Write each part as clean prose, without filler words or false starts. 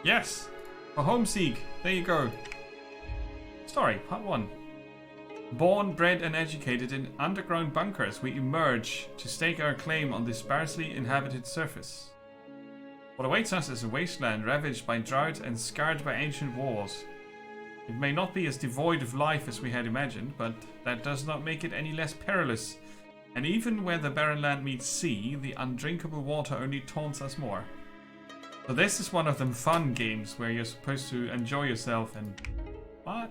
Yes! For Homeseek. There you go. Story, part 1. Born, bred and educated in underground bunkers, we emerge to stake our claim on this sparsely inhabited surface. What awaits us is a wasteland ravaged by drought and scarred by ancient wars. It may not be as devoid of life as we had imagined, but that does not make it any less perilous. And even where the barren land meets sea, the undrinkable water only taunts us more. So this is one of them fun games where you're supposed to enjoy yourself and... What?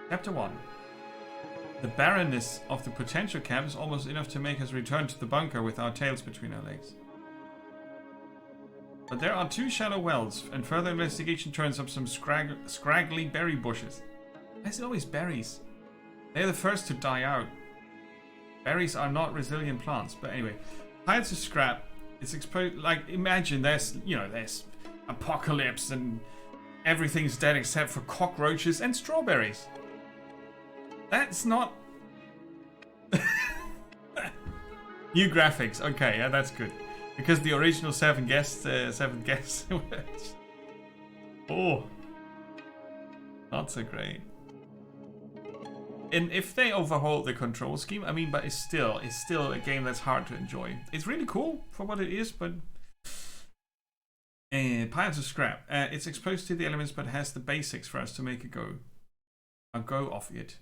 Chapter 1. The barrenness of the potential camp is almost enough to make us return to the bunker with our tails between our legs. But there are 2 shallow wells, and further investigation turns up some scraggly berry bushes. Why is it always berries? They're the first to die out. Berries are not resilient plants, but anyway. Piles of scrap. It's exposed, like, imagine there's apocalypse and everything's dead except for cockroaches and strawberries. That's not... New graphics, okay, yeah, that's good. Because the original 7 guests... Oh. Not so great. And if they overhaul the control scheme, I mean, but it's still a game that's hard to enjoy. It's really cool for what it is, but piles of scrap. It's exposed to the elements, but has the basics for us to make a go of it.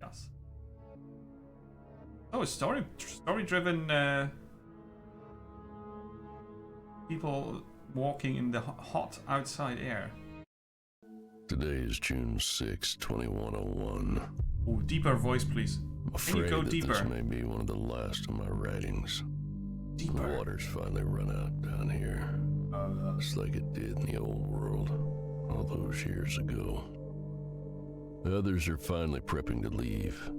Yes. Oh, a story-driven people walking in the hot outside air. Today is June 6, 2101. Oh, deeper voice, please. I'm Can you afraid go that deeper? this may be one of the last of my writings. Deeper. The water's finally run out down here. Just like it did in the old world, all those years ago. The others are finally prepping to leave,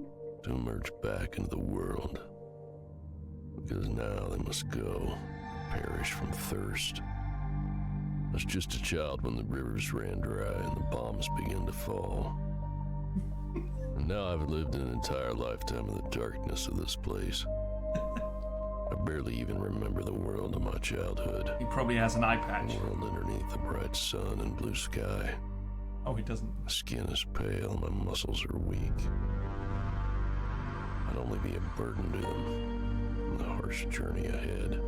to emerge back into the world. Because now they must go, perish from thirst. I was just a child when the rivers ran dry and the bombs began to fall. And now I've lived an entire lifetime in the darkness of this place. I barely even remember the world of my childhood. He probably has an eye patch. The world underneath the bright sun and blue sky. Oh, he doesn't. My skin is pale, my muscles are weak. I'd only be a burden to them on the harsh journey ahead.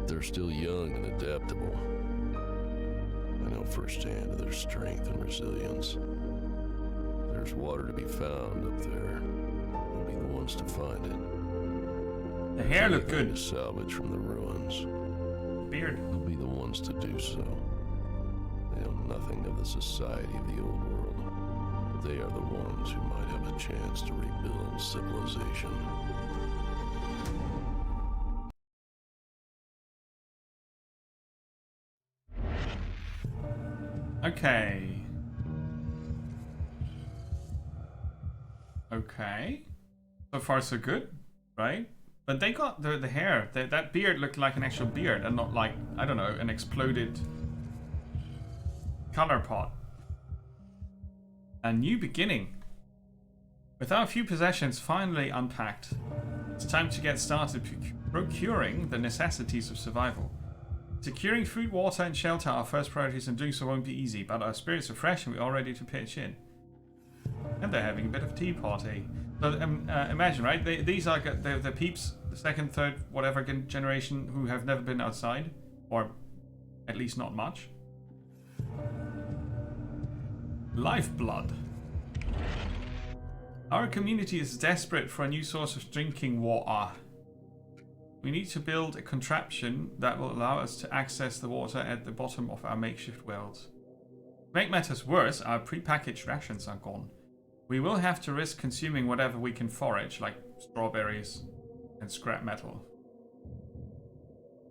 They're still young and adaptable. I know firsthand of their strength and resilience. If there's water to be found up there, they'll be the ones to find it. The hair looked Anything good. to salvage from the ruins. Beard. They'll be the ones to do so. They know nothing of the society of the old world. They are the ones who might have a chance to rebuild civilization. Okay. Okay. So far so good, right? But they got the hair. That beard looked like an actual beard and not like, I don't know, an exploded color pot. A new beginning. With our few possessions finally unpacked, it's time to get started procuring the necessities of survival. Securing food, water and shelter are our first priorities, and doing so won't be easy, but our spirits are fresh and we're all ready to pitch in. And they're having a bit of tea party. So imagine, right? These are the peeps, the second, third, whatever generation who have never been outside, or at least not much. Lifeblood. Our community is desperate for a new source of drinking water. We need to build a contraption that will allow us to access the water at the bottom of our makeshift wells. To make matters worse, our pre-packaged rations are gone. We will have to risk consuming whatever we can forage, like strawberries and scrap metal.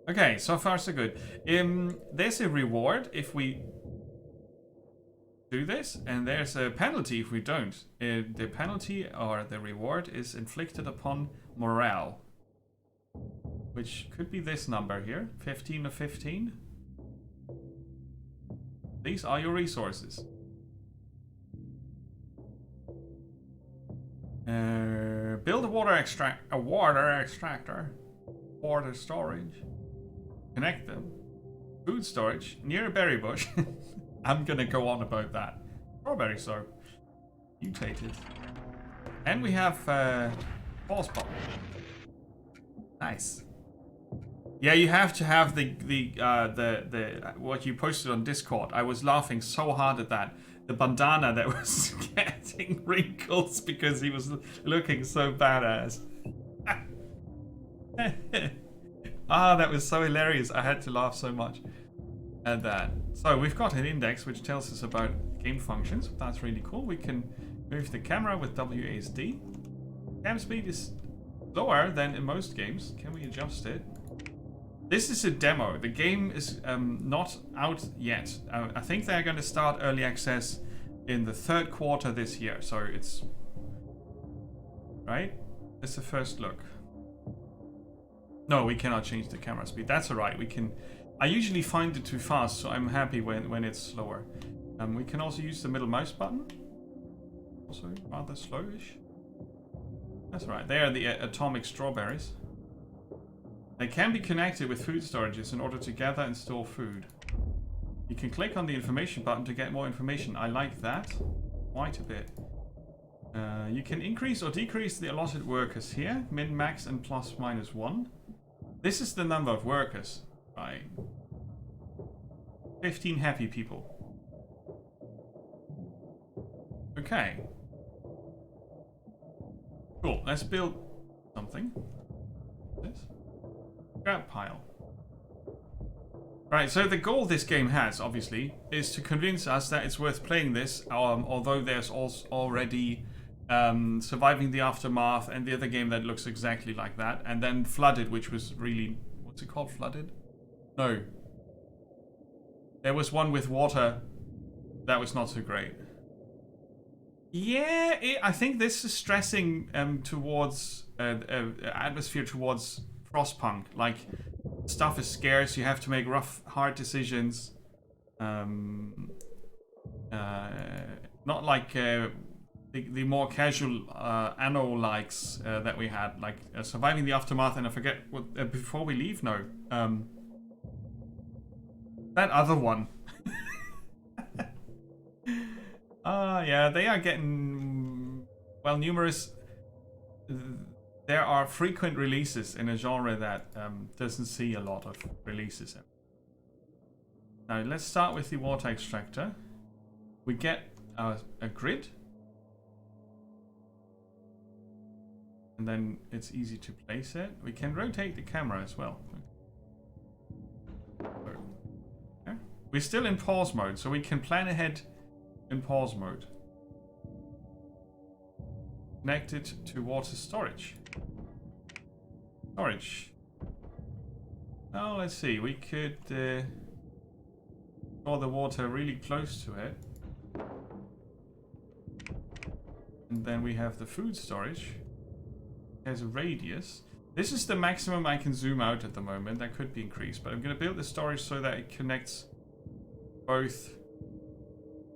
Okay, so far so good. There's a reward if we do this, and there's a penalty if we don't. The penalty or the reward is inflicted upon morale, which could be this number here, 15 of 15. These are your resources. Build a water extractor, water storage. Connect them. Food storage near a berry bush. I'm gonna go on about that. Strawberry soap. Mutated. And we have pause button. Nice. Yeah, you have to have the what you posted on Discord. I was laughing so hard at that. The bandana that was getting wrinkles because he was looking so badass. Ah, that was so hilarious. I had to laugh so much at that. So we've got an index which tells us about game functions. That's really cool. We can move the camera with WASD. Cam speed is lower than in most games. Can we adjust it? This is a demo. The game is not out yet. I think they're going to start early access in the 3rd quarter this year. So it's... Right? It's the first look. No, we cannot change the camera speed. That's alright. We can... I usually find it too fast, so I'm happy when it's slower. We can also use the middle mouse button. Also rather slowish. That's right. They are the atomic strawberries. They can be connected with food storages in order to gather and store food. You can click on the information button to get more information. I like that quite a bit. You can increase or decrease the allotted workers here. Min, max, and plus minus 1. This is the number of workers. Right. 15 happy people. Okay. Cool. Let's build something. This. Scrap pile. Right, so the goal this game has, obviously, is to convince us that it's worth playing this, although there's also already Surviving the Aftermath and the other game that looks exactly like that, and then Flooded, which was really... What's it called? Flooded? No. There was one with water that was not so great. Yeah, I think this is stressing towards atmosphere towards Frostpunk. Like, stuff is scarce, you have to make rough, hard decisions. Not like the more casual Anno-likes that we had, like Surviving the Aftermath, and I forget what Before We Leave. No, that other one. Yeah, they are getting well numerous. There are frequent releases in a genre that doesn't see a lot of releases. Now let's start with the water extractor. We get a grid. And then it's easy to place it. We can rotate the camera as well. Okay. We're still in pause mode, so we can plan ahead in pause mode. Connected to water storage. Now let's see, we could store the water really close to it. And then we have the food storage. There's a radius. This is the maximum I can zoom out at the moment. That could be increased, but I'm going to build the storage so that it connects both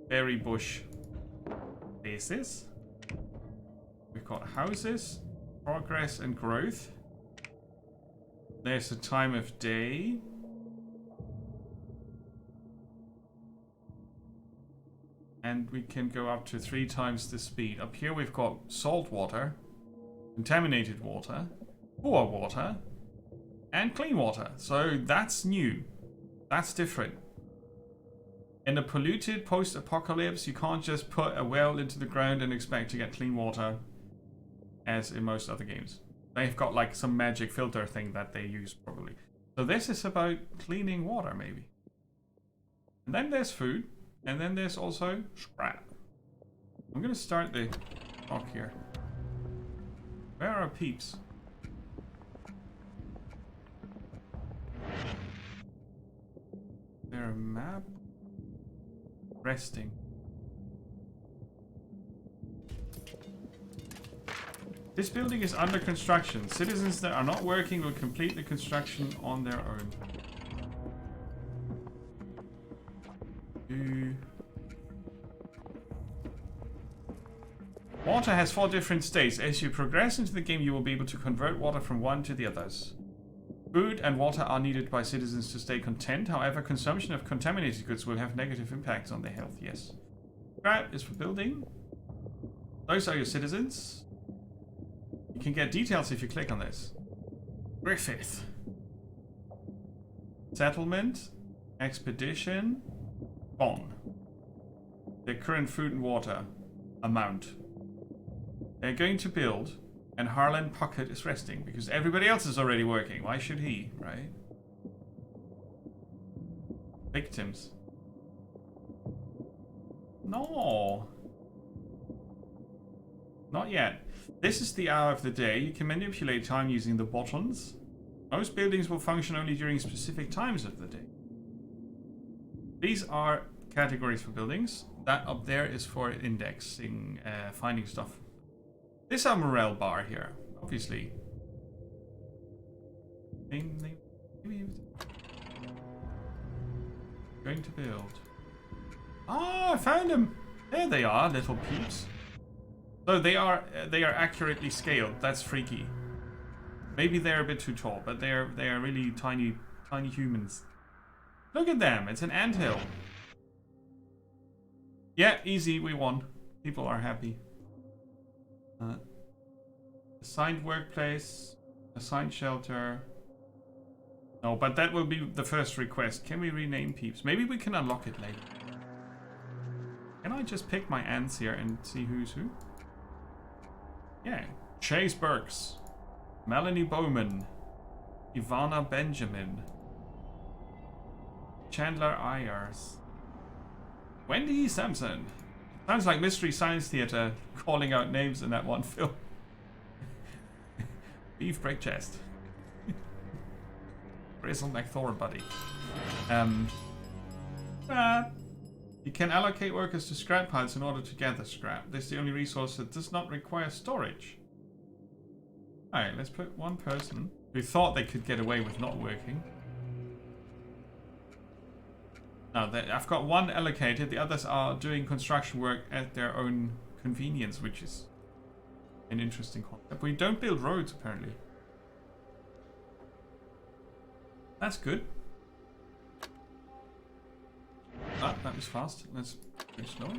berry bush bases. We've got houses, progress, and growth. There's the time of day. And we can go up to 3 times the speed. Up here we've got salt water, contaminated water, poor water, and clean water. So that's new. That's different. In a polluted post-apocalypse, you can't just put a well into the ground and expect to get clean water as in most other games. They've got like some magic filter thing that they use probably. So this is about cleaning water maybe. And then there's food. And then there's also scrap. I'm going to start the clock here. Where are peeps? Is there a map? Resting. This building is under construction. Citizens that are not working will complete the construction on their own. Water has 4 different states. As you progress into the game, you will be able to convert water from one to the others. Food and water are needed by citizens to stay content. However, consumption of contaminated goods will have negative impacts on their health. Yes. Scrap is for building. Those are your citizens. You can get details if you click on this. Griffith. Settlement. Expedition. Bonn. Their current food and water amount. They're going to build, and Harlan Pocket is resting because everybody else is already working. Why should he, right? Victims. No. Not yet. This is the hour of the day. You can manipulate time using the buttons. Most buildings will function only during specific times of the day. These are categories for buildings. That up there is for indexing, finding stuff. This is our morale bar here, obviously. Maybe going to build. Ah, I found them. There they are, little peeps. So they are accurately scaled. That's freaky. Maybe they're a bit too tall, but they are really tiny humans. Look at them. It's an anthill. Yeah, easy. We won. People are happy. Assigned workplace, assigned shelter. No, but that will be the first request. Can we rename peeps? Maybe we can unlock it later. Can I just pick my ants here and see who's who? Yeah. Chase Burks, Melanie Bowman, Ivana Benjamin, Chandler Ayers, Wendy Sampson. Sounds like Mystery Science Theater calling out names in that one film. Beef break chest. Grizzle McThorbuddy. You can allocate workers to scrap piles in order to gather scrap. This is the only resource that does not require storage. Alright, let's put one person who thought they could get away with not working. Now, I've got one allocated. The others are doing construction work at their own convenience, which is an interesting concept. We don't build roads, apparently. That's good. Ah, that was fast. Let's go slow.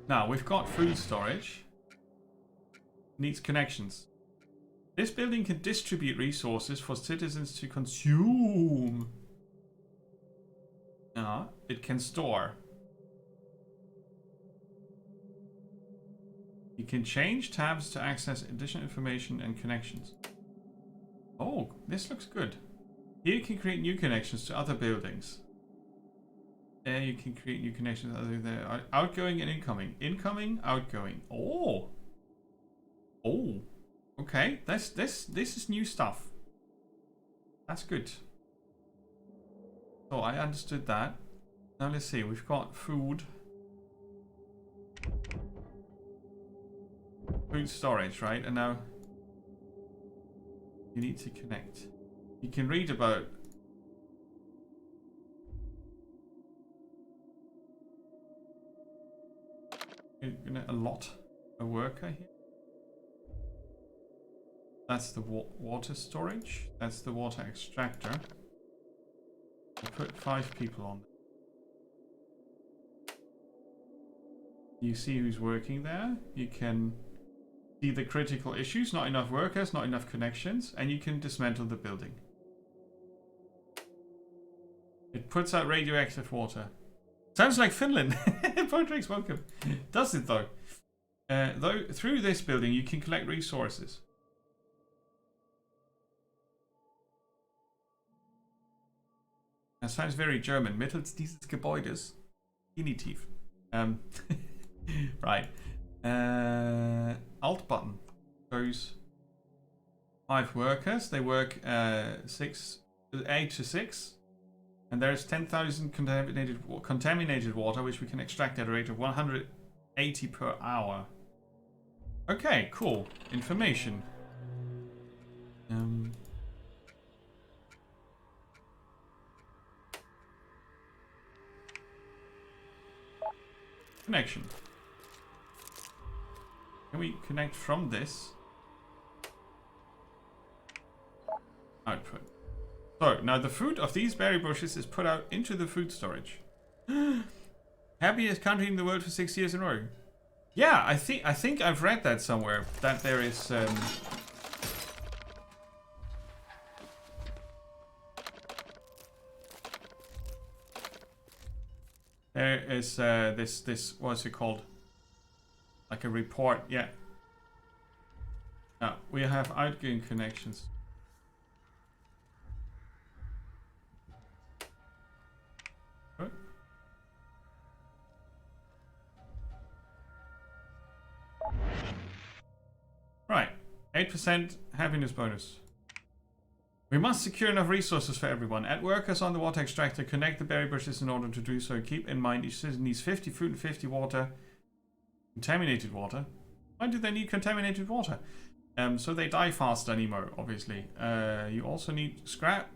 Now, we've got food storage. Needs connections. This building can distribute resources for citizens to consume. It can store. You can change tabs to access additional information and connections. Oh, this looks good. Here you can create new connections to other buildings. There you can create new connections other there. Outgoing and incoming. Incoming, outgoing. Oh. Oh. Okay. This is new stuff. That's good. So I understood that. Now let's see. We've got food. Food storage, right? And now you need to connect. You can read about you're gonna allot a worker here. That's the water storage. That's the water extractor. We'll put 5 people on. You see who's working there. You can see the critical issues. Not enough workers, not enough connections, and you can dismantle the building. It puts out radioactive water. Sounds like Finland. Portrix, welcome. Does it though? Though through this building you can collect resources. That sounds very German. Mittels dieses Gebäudes. Genitiv. Right. Alt button shows 5 workers. They work 8 to 6. And there's 10,000 contaminated water, which we can extract at a rate of 180 per hour. Okay, cool. Information. Connection. Can we connect from this? Output. go. Now the fruit of these berry bushes is put out into the food storage. Happiest country in the world for 6 years in a row. Yeah, I think I've read that somewhere. That there is there is this what's it called? Like a report, yeah. Now we have outgoing connections. Good. Right, 8% happiness bonus. We must secure enough resources for everyone. Add workers on the water extractor. Connect the berry bushes in order to do so. Keep in mind each citizen needs 50 food and 50 water. Contaminated water? Why do they need contaminated water? So they die faster, Nemo, obviously. You also need scrap.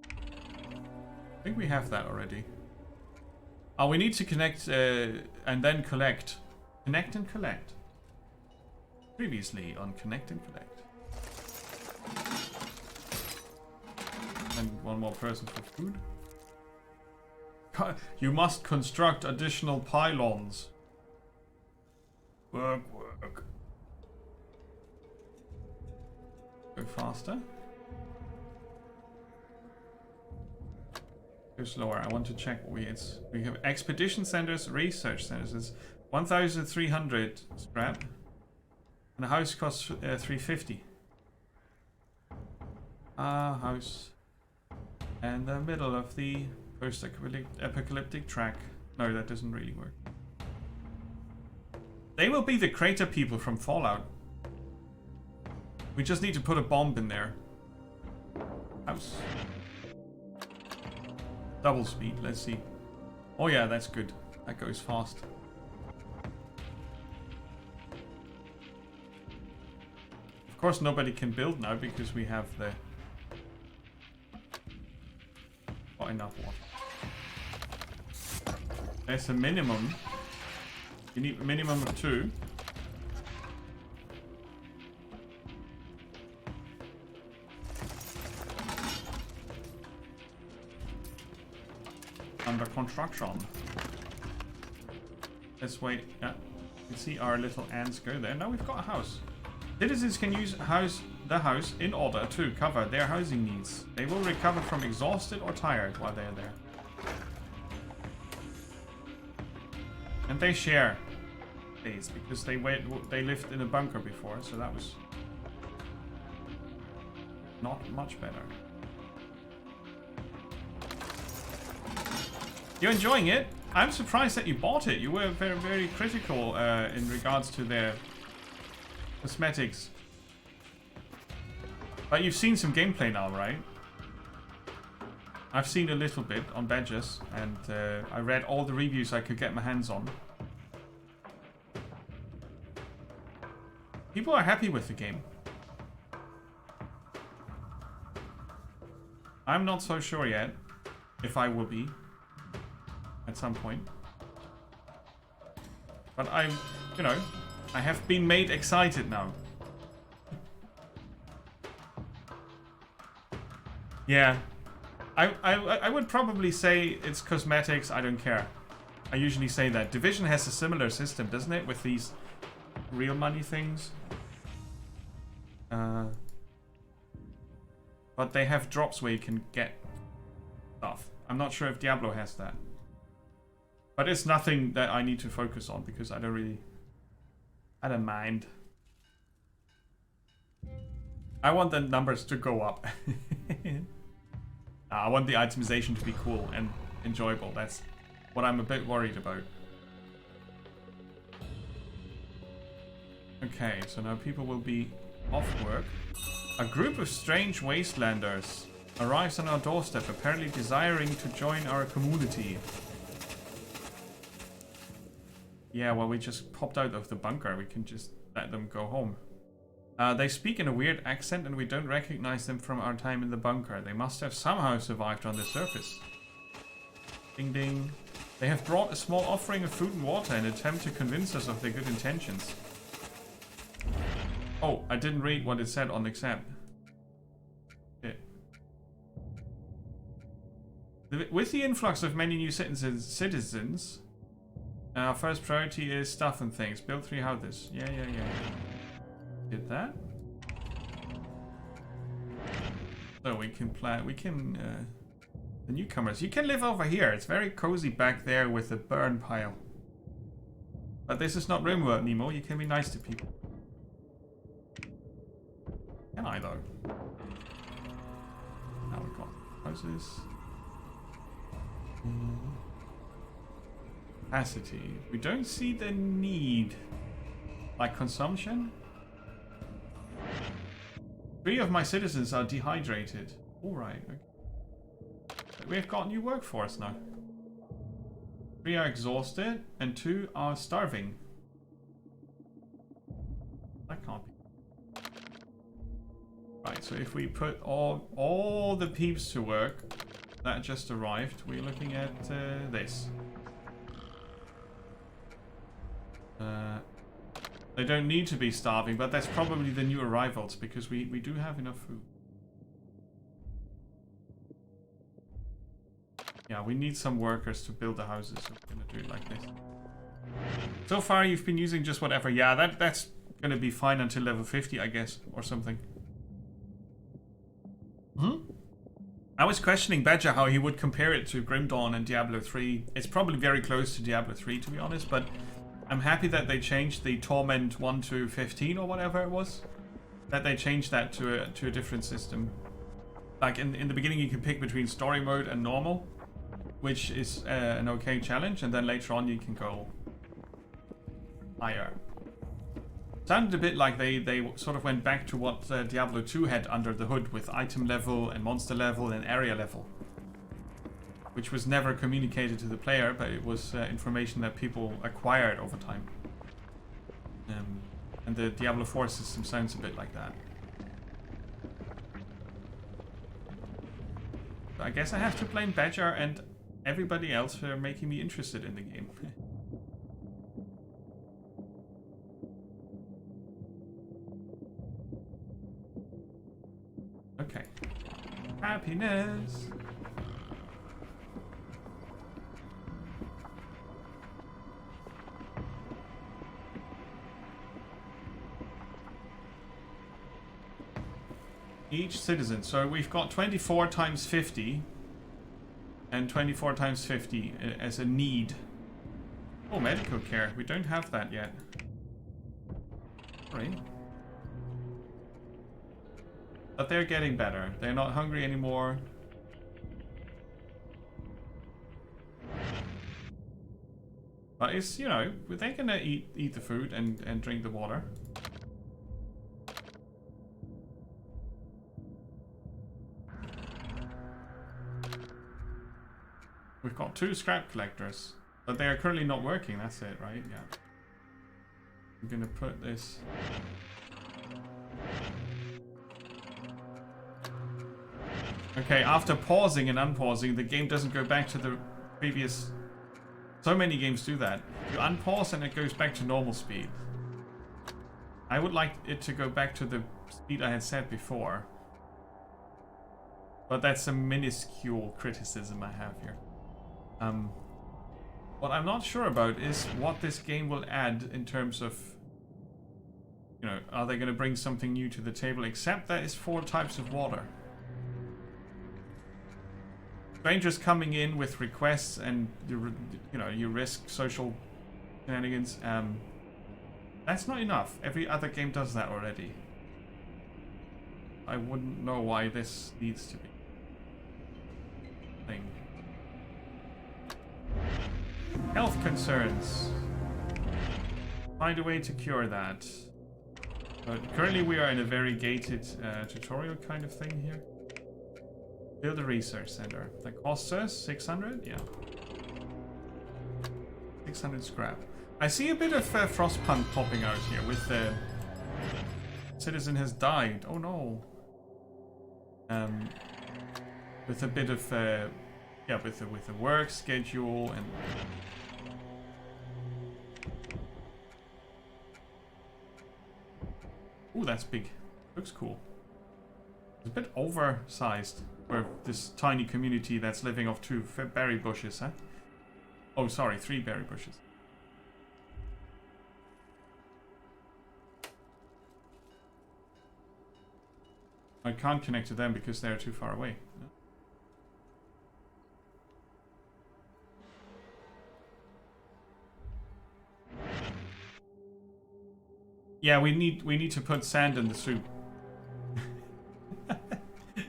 I think we have that already. Oh, we need to connect and then collect. Connect and collect. Previously on Connect and Collect. And one more person for food. You must construct additional pylons. Work. Go faster. Go slower. I want to check what we have expedition centers, research centers. It's 1,300 scrap. And a house costs 350. House. And the middle of the post-apocalyptic track. No, that doesn't really work. They will be the crater people from Fallout. We just need to put a bomb in there. House. Double speed, let's see. Oh yeah, that's good. That goes fast. Of course nobody can build now because we have the... Not enough water. There's a minimum. You need a minimum of 2. Under construction. Let's wait. Yeah, you can see our little ants go there. Now we've got a house. Citizens can use the house in order to cover their housing needs. They will recover from exhausted or tired while they are there. And they share days because they lived in a bunker before, so that was not much better. You're enjoying it? I'm surprised that you bought it. You were very, very critical in regards to their cosmetics. But you've seen some gameplay now, right? I've seen a little bit on Badges, and I read all the reviews I could get my hands on. People are happy with the game. I'm not so sure yet if I will be at some point. But I have been made excited now. Yeah. I would probably say it's cosmetics, I don't care. I usually say that. Division has a similar system, doesn't it? With these real money things. But they have drops where you can get stuff. I'm not sure if Diablo has that. But it's nothing that I need to focus on because I don't mind. I want the numbers to go up. I want the itemization to be cool and enjoyable. That's what I'm a bit worried about. Okay, so now people will be off work. A group of strange wastelanders arrives on our doorstep, apparently desiring to join our community. Yeah, well, we just popped out of the bunker. We can just let them go home. They speak in a weird accent and we don't recognize them from our time in the bunker. They must have somehow survived on the surface. Ding ding. They have brought a small offering of food and water in an attempt to convince us of their good intentions. Oh, I didn't read what it said on accept. Shit. With the influx of many new citizens, our first priority is stuff and things. Build 3 houses. Yeah. Did that. So we can plan. The newcomers. You can live over here. It's very cozy back there with the burn pile. But this is not RimWorld, Nemo. You can be nice to people. Can I though? Now we got houses. Capacity. We don't see the need. Like consumption? 3 of my citizens are dehydrated. Alright, okay. We've got new workforce now. 3 are exhausted and 2 are starving. That can't be. Right, so if we put all the peeps to work that just arrived, we're looking at this. They don't need to be starving, but that's probably the new arrivals because we do have enough food. Yeah, we need some workers to build the houses, so we're gonna do it like this. So far you've been using just whatever. Yeah, that's gonna be fine until level 50, I guess, or something. I was questioning Badger how he would compare it to Grim Dawn and Diablo 3. It's probably very close to Diablo 3, to be honest, but I'm happy that they changed the Torment 1 to 15 or whatever it was. That they changed that to a different system. Like in the beginning you can pick between story mode and normal, which is an okay challenge, and then later on you can go higher. Sounded a bit like they sort of went back to what Diablo 2 had under the hood with item level and monster level and area level. Which was never communicated to the player, but it was information that people acquired over time. And the Diablo 4 system sounds a bit like that. So I guess I have to blame Badger and everybody else for making me interested in the game. Okay. Happiness. Each citizen. So we've got 24 times 50 and 24 times 50 as a need. Oh, medical care. We don't have that yet. Right. But they're getting better. They're not hungry anymore. But it's, you know, they're gonna eat the food and drink the water. We've got 2 scrap collectors, but they are currently not working. That's it, right? Yeah. I'm gonna put this. Okay, after pausing and unpausing, the game doesn't go back to the previous. So many games do that. You unpause and it goes back to normal speed. I would like it to go back to the speed I had set before. But that's a minuscule criticism I have here. What I'm not sure about is what this game will add in terms of, you know, are they going to bring something new to the table, except that it's 4 types of water. Strangers coming in with requests and, you know, you risk social shenanigans. That's not enough. Every other game does that already. I wouldn't know why this needs to be a thing. Health concerns. Find a way to cure that. But currently we are in a very gated tutorial kind of thing here. Build a research center. That costs us 600? Yeah. 600 scrap. I see a bit of frostpunk popping out here with the citizen has died. Oh no. With a bit of yeah, with the work schedule and ooh, that's big. Looks cool. It's a bit oversized. Or this tiny community that's living off 2 berry bushes, huh? Oh, sorry, 3 berry bushes. I can't connect to them because they're too far away. Yeah, we need to put sand in the soup.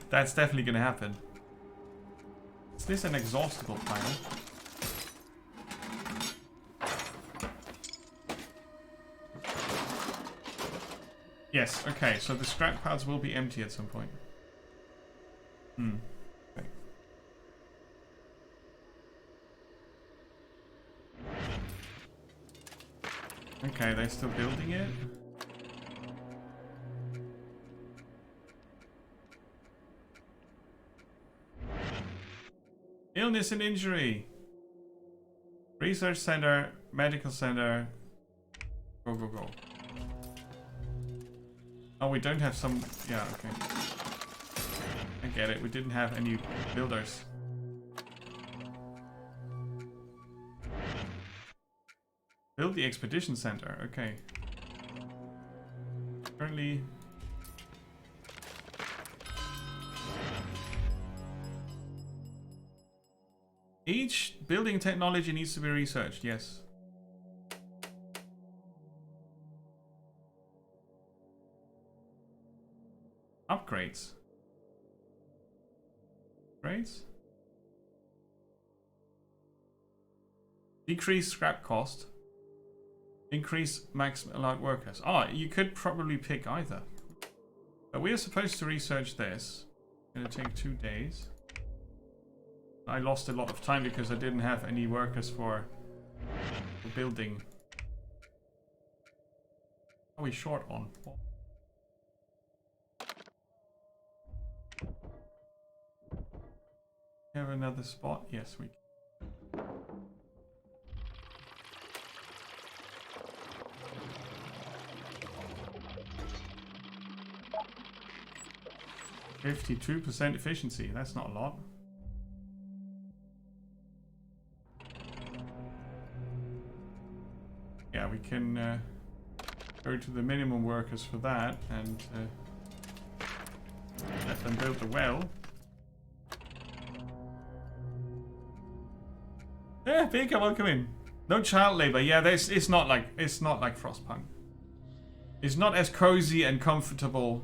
That's definitely gonna happen. Is this an exhaustible pile? Yes, okay, so the scrap piles will be empty at some point. Okay. Okay, they're still building it. Illness and injury. Research center, medical center. Go, go, go. Oh, we don't have some... Yeah, okay. I get it. We didn't have any builders. Build the expedition center. Okay. Currently... Each building technology needs to be researched. Yes. Upgrades. Upgrades. Decrease scrap cost. Increase maximum allowed workers. Oh, you could probably pick either. But we are supposed to research this. It's gonna take 2 days. I lost a lot of time because I didn't have any workers for building. Are we short on? Have another spot? Yes, we can. "52% efficiency." That's not a lot. Yeah, we can go to the minimum workers for that and let them build the well. Yeah, Baker, welcome in. No child labor. Yeah, it's not like Frostpunk. It's not as cozy and comfortable,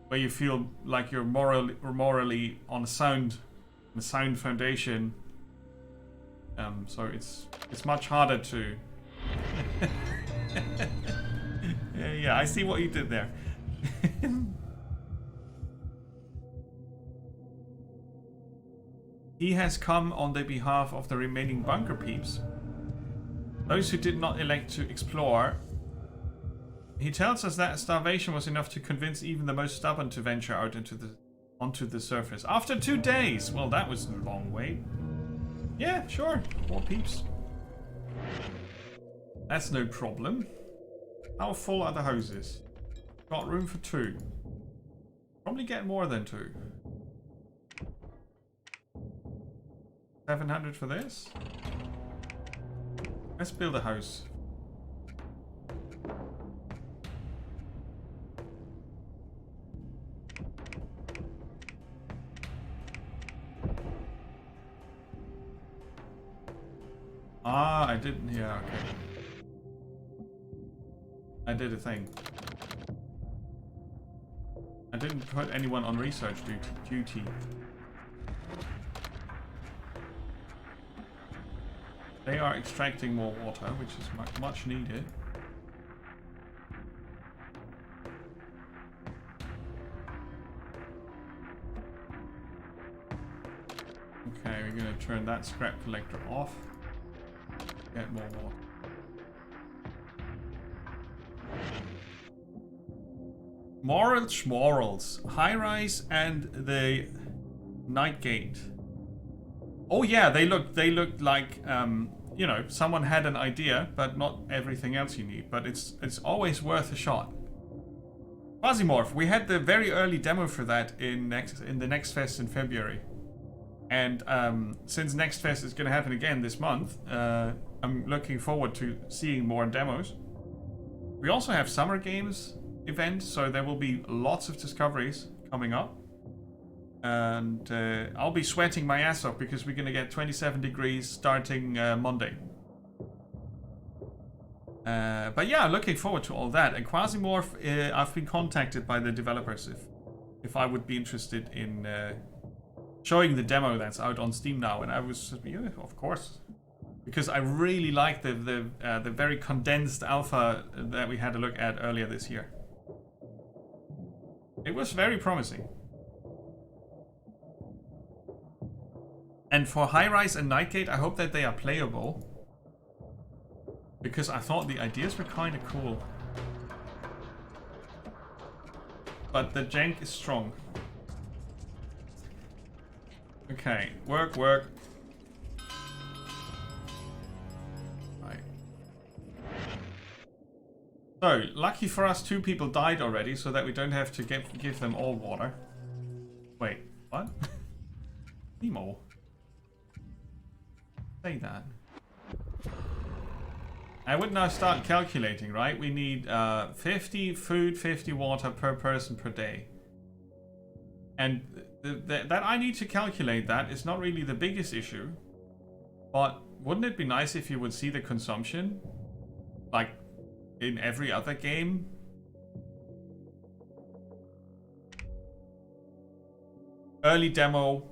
where you feel like you're morally on a sound foundation. So it's much harder to. Yeah, I see what you did there. He has come on the behalf of the remaining bunker peeps, those who did not elect to explore. He tells us that starvation was enough to convince even the most stubborn to venture out onto the surface. After 2 days! Well, that was a long wait. Yeah, sure. 4 peeps. That's no problem. How full are the houses? Got room for 2. Probably get more than 2. 700 for this? Let's build a house. Ah, I didn't. Yeah, okay. I did a thing. I didn't put anyone on research duty. They are extracting more water, which is much needed. Okay, we're gonna turn that scrap collector off. Get more water. Morals schmorals. High rise and the night gate. Oh yeah, they look like you know, someone had an idea, but not everything else you need. But it's always worth a shot. Quasimorph, we had the very early demo for that in the Next Fest in February. And since Next Fest is going to happen again this month, I'm looking forward to seeing more demos. We also have Summer Games event, so there will be lots of discoveries coming up. And I'll be sweating my ass off because we're going to get 27 degrees starting Monday. But yeah, looking forward to all that. And Quasimorph, I've been contacted by the developers if I would be interested in showing the demo that's out on Steam now. And I was, yeah, of course, because I really like the very condensed alpha that we had a look at earlier this year. It was very promising. And for High Rise and Nightgate, I hope that they are playable. Because I thought the ideas were kind of cool. But the jank is strong. Okay, work. Right. So, lucky for us, 2 people died already, so that we don't have to give them all water. Wait, what? Nemo. Say that. I would now start calculating, right? We need 50 food, 50 water per person per day. And that I need to calculate that is not really the biggest issue. But wouldn't it be nice if you would see the consumption? Like in every other game? Early demo.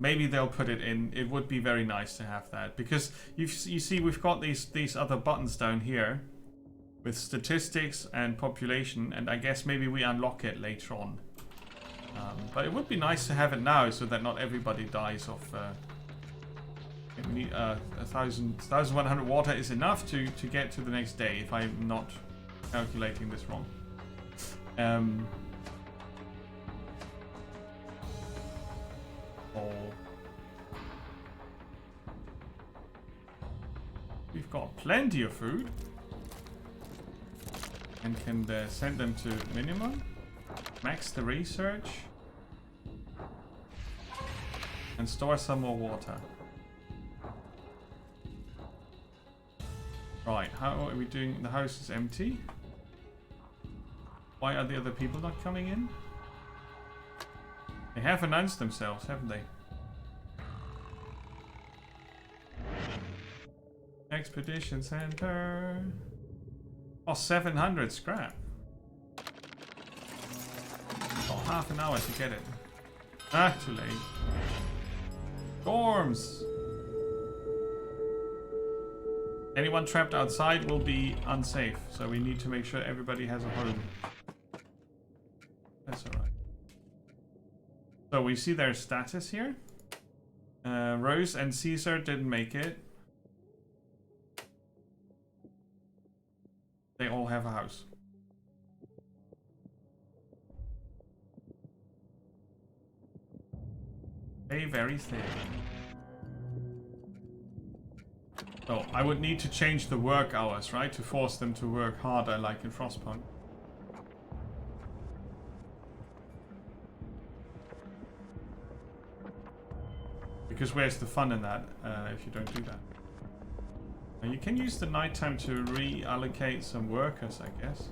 Maybe they'll put it in. It would be very nice to have that. Because you see we've got these other buttons down here. With statistics and population. And I guess maybe we unlock it later on. But it would be nice to have it now so that not everybody dies of... we need 1,100 water is enough to get to the next day. If I'm not calculating this wrong. We've got plenty of food and can send them to minimum, max the research, and store some more water. Right, how are we doing? The house is empty. Why are the other people not coming in? They have announced themselves, haven't they? Expedition Center. Oh, 700 scrap. Oh, half an hour to get it. Ah, too late. Storms! Anyone trapped outside will be unsafe, so we need to make sure everybody has a home. That's alright. So we see their status here. Rose and Caesar didn't make it. They all have a house. Stay very thin. So I would need to change the work hours, right? To force them to work harder like in Frostpunk. Because where's the fun in that if you don't do that? Now you can use the nighttime to reallocate some workers, I guess.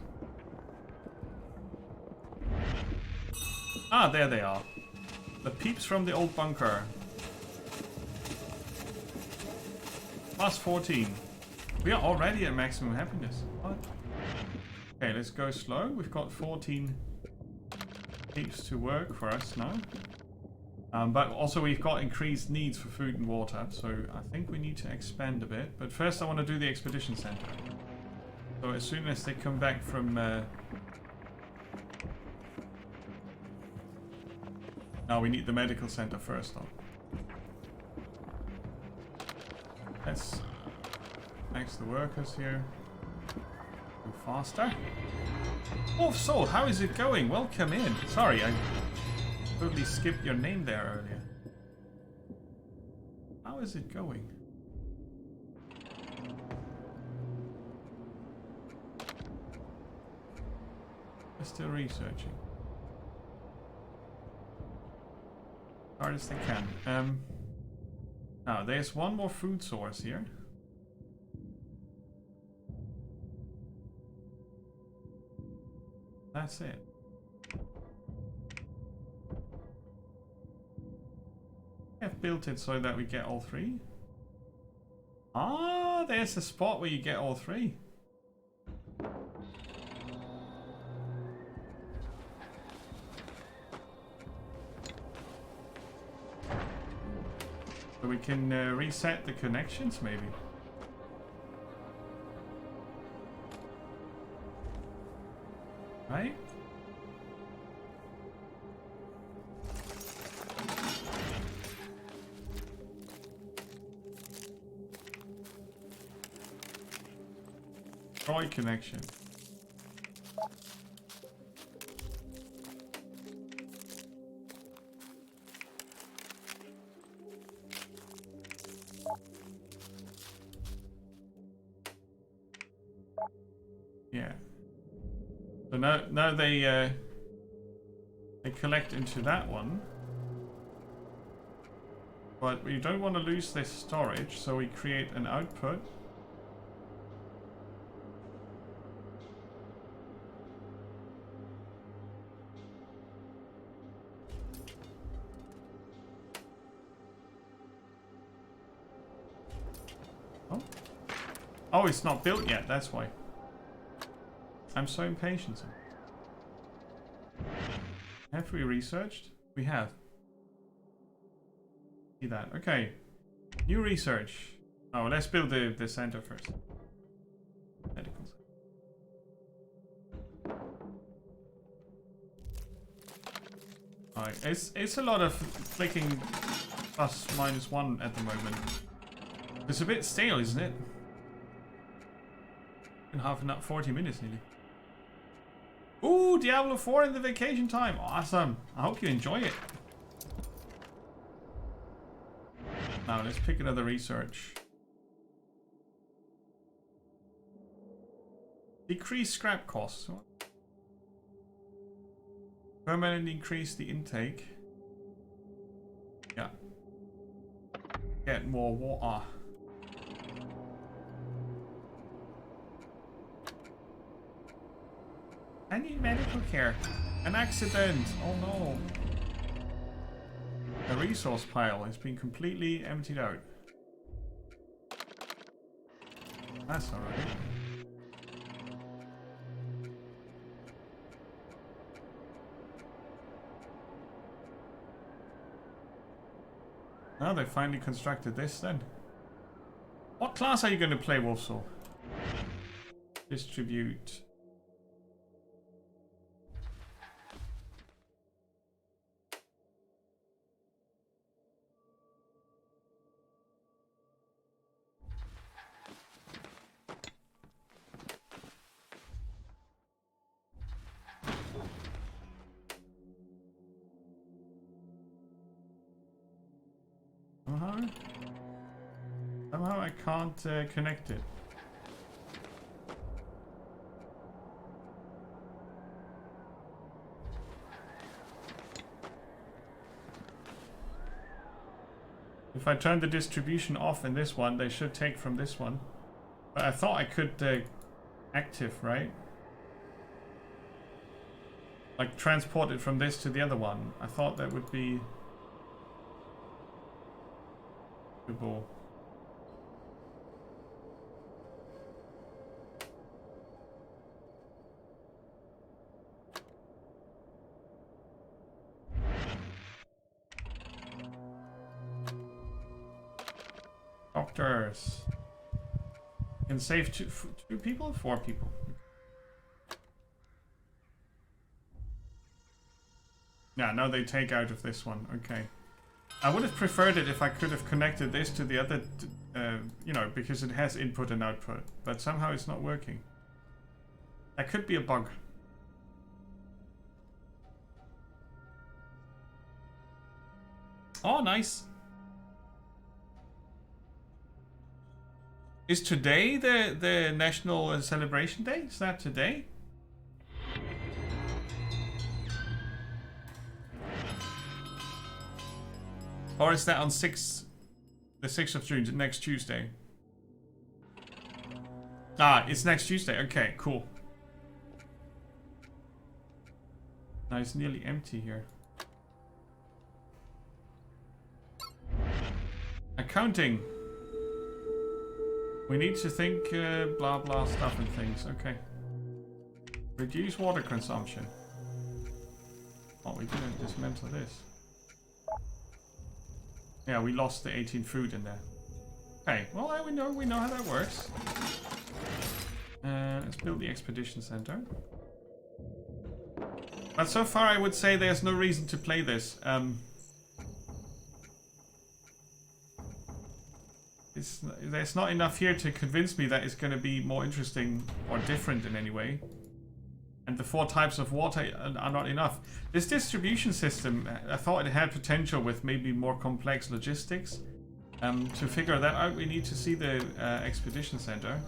Ah, there they are. The peeps from the old bunker. Plus 14. We are already at maximum happiness. What? Okay, let's go slow. We've got 14 peeps to work for us now. But also we've got increased needs for food and water, so I think we need to expand a bit. But first I want to do the expedition center. So as soon as they come back from... Now we need the medical center first though. Let's max the workers here. Go faster. Wolf Soul, how is it going? Welcome in. Sorry, I totally skipped your name there earlier. How is it going? They're still researching. Hard as they can. Now there's one more food source here. That's it. I've built it so that we get all three. Ah, there's the spot where you get all three. So we can reset the connections maybe. Right? Destroy connection. Yeah. So now they collect into that one. But we don't want to lose this storage, so we create an output. Oh, it's not built yet, that's why. I'm so impatient. Have we researched? We have. See that. Okay. New research. Oh, let's build the center first. Medical. Alright, it's a lot of clicking plus minus one at the moment. It's a bit stale, isn't it? In half an hour, 40 minutes nearly. Ooh, Diablo 4 in the vacation time. Awesome. I hope you enjoy it. Now let's pick another research. Decrease scrap costs. Permanently increase the intake. Yeah. Get more water. I need medical care. An accident. Oh no. The resource pile has been completely emptied out. That's alright. Now they finally constructed this then. What class are you going to play, Wolfsaw? Distribute. Somehow I can't connect it. If I turn the distribution off in this one, they should take from this one. But I thought I could active, right? Like transport it from this to the other one. I thought that would be doable. Doctors. Can save two people? 4 people. Yeah, now they take out of this one. Okay. I would have preferred it if I could have connected this to the other, you know, because it has input and output. But somehow it's not working. That could be a bug. Oh, nice. Is today the national celebration day? Is that today? Or is that on the 6th of June, next Tuesday? Ah, it's next Tuesday. Okay, cool. Now it's nearly empty here. Accounting. We need to think blah blah stuff and things. Okay. Reduce water consumption. Oh, we didn't dismantle this. Yeah, we lost the 18 food in there. Okay, well we know how that works. Let's build the expedition center. But so far I would say there's no reason to play this. There's not enough here to convince me that it's going to be more interesting or different in any way. And the 4 types of water are not enough. This distribution system, I thought it had potential with maybe more complex logistics. To figure that out, we need to see the expedition center.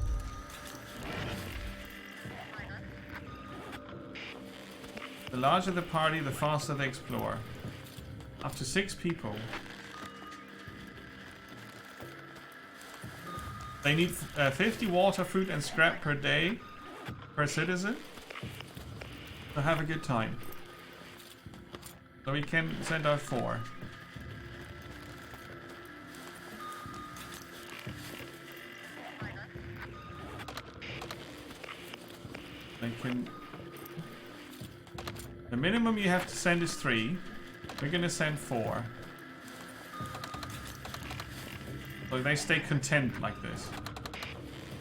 The larger the party, the faster they explore. Up to 6 people. They need 50 water, food and scrap per day per citizen to have a good time. So we can send out 4. They can... The minimum you have to send is 3. We're gonna send 4. So they stay content like this.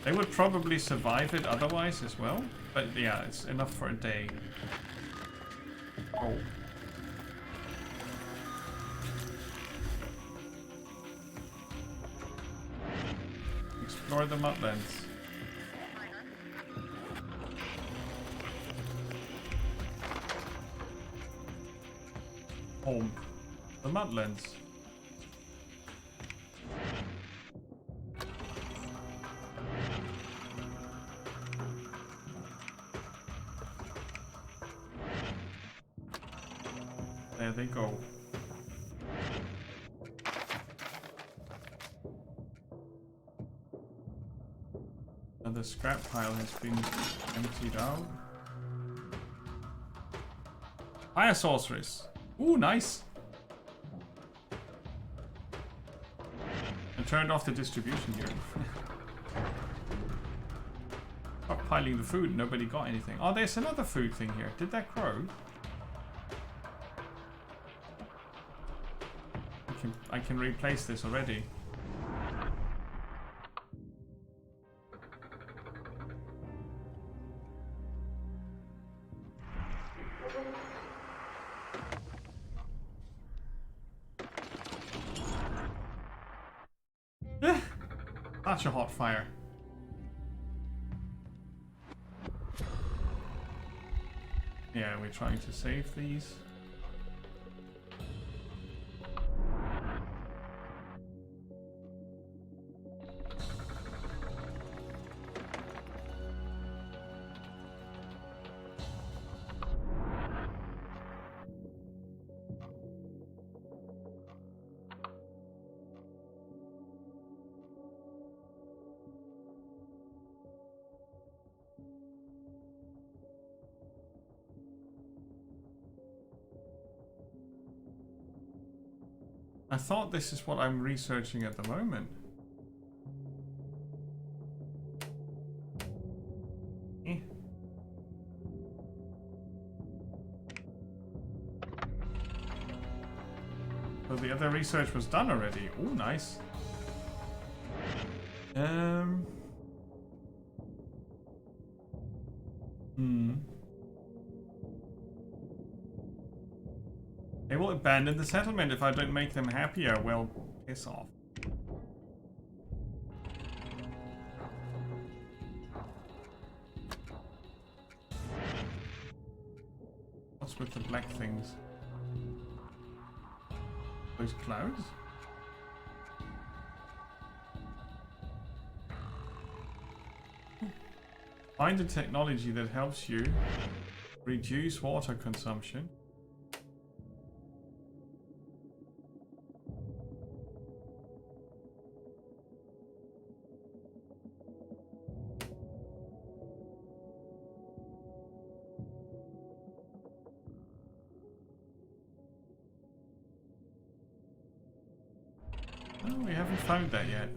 They would probably survive it otherwise as well. But yeah, it's enough for a day. Oh. Explore the mudlands. Home. The mudlands. There they go. And the scrap pile has been emptied out. Fire sorceress. Ooh, nice. And turned off the distribution here. Stop piling the food. Nobody got anything. Oh, there's another food thing here. Did that grow? I can replace this already. Such a hot fire. Yeah, we're trying to save these. I thought this is what I'm researching at the moment. So the other research was done already. Oh, nice. They will abandon the settlement if I don't make them happier. Well, piss off. What's with the black things? Those clouds? Find a technology that helps you reduce water consumption. Oh, we haven't found that yet.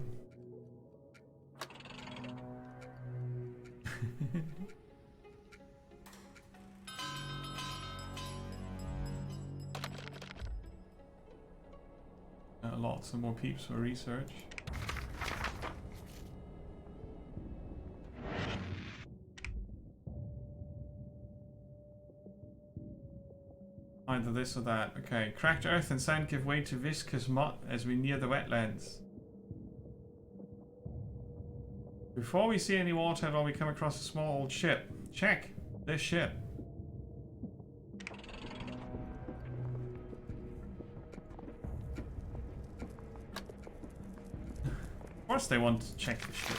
Lots of more peeps for research. Either this or that. Okay. Cracked earth and sand give way to viscous mud as we near the wetlands. Before we see any water at all, we come across a small old ship. Check this ship. Of course they want to check the ship.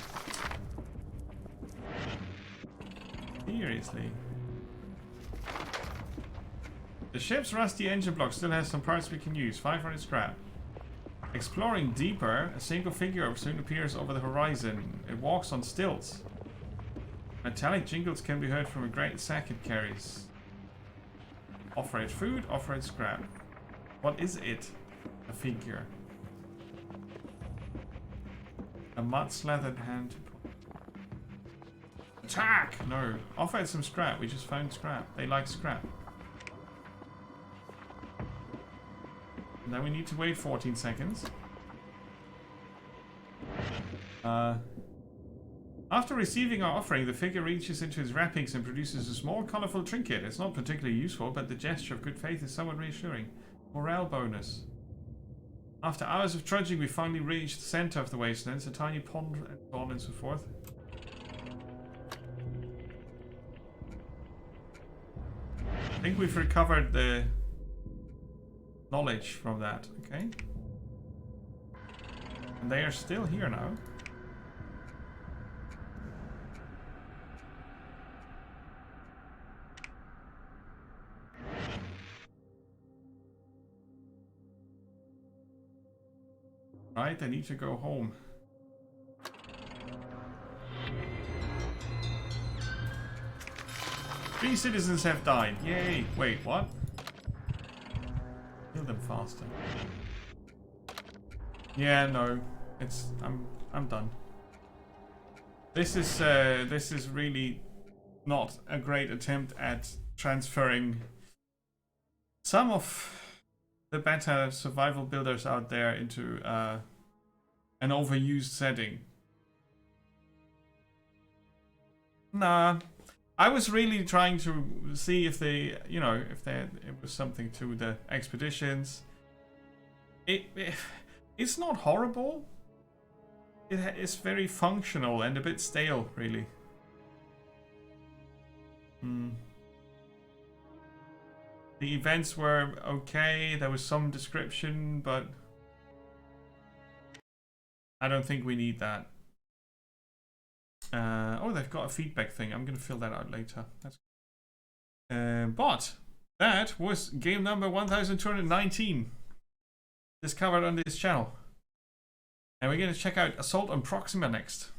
Seriously. The ship's rusty engine block still has some parts we can use. 500 scrap. Exploring deeper, a single figure soon appears over the horizon. It walks on stilts. Metallic jingles can be heard from a great sack it carries. Offer it food, offer it scrap. What is it? A figure. A mud-slathered hand. Attack! No. Offer it some scrap. We just found scrap. They like scrap. Now we need to wait 14 seconds. After receiving our offering, the figure reaches into his wrappings and produces a small colorful trinket. It's not particularly useful, but the gesture of good faith is somewhat reassuring. Morale bonus. After hours of trudging, we finally reach the center of the wastelands, a tiny pond and so on and so forth. I think we've recovered the knowledge from that, okay? And they are still here now. Right, they need to go home. Three citizens have died. Yay! Wait, what? Kill them faster. Yeah, no. It's I'm done. This is really not a great attempt at transferring some of the better survival builders out there into an overused setting. Nah, I was really trying to see if they, you know, if it was something to the expeditions. It's not horrible. It's very functional and a bit stale, really. The events were okay, there was some description, but I don't think we need that. Oh, they've got a feedback thing. I'm going to fill that out later. That's but that was game number 1219 discovered on this channel. And we're going to check out Assault on Proxima next.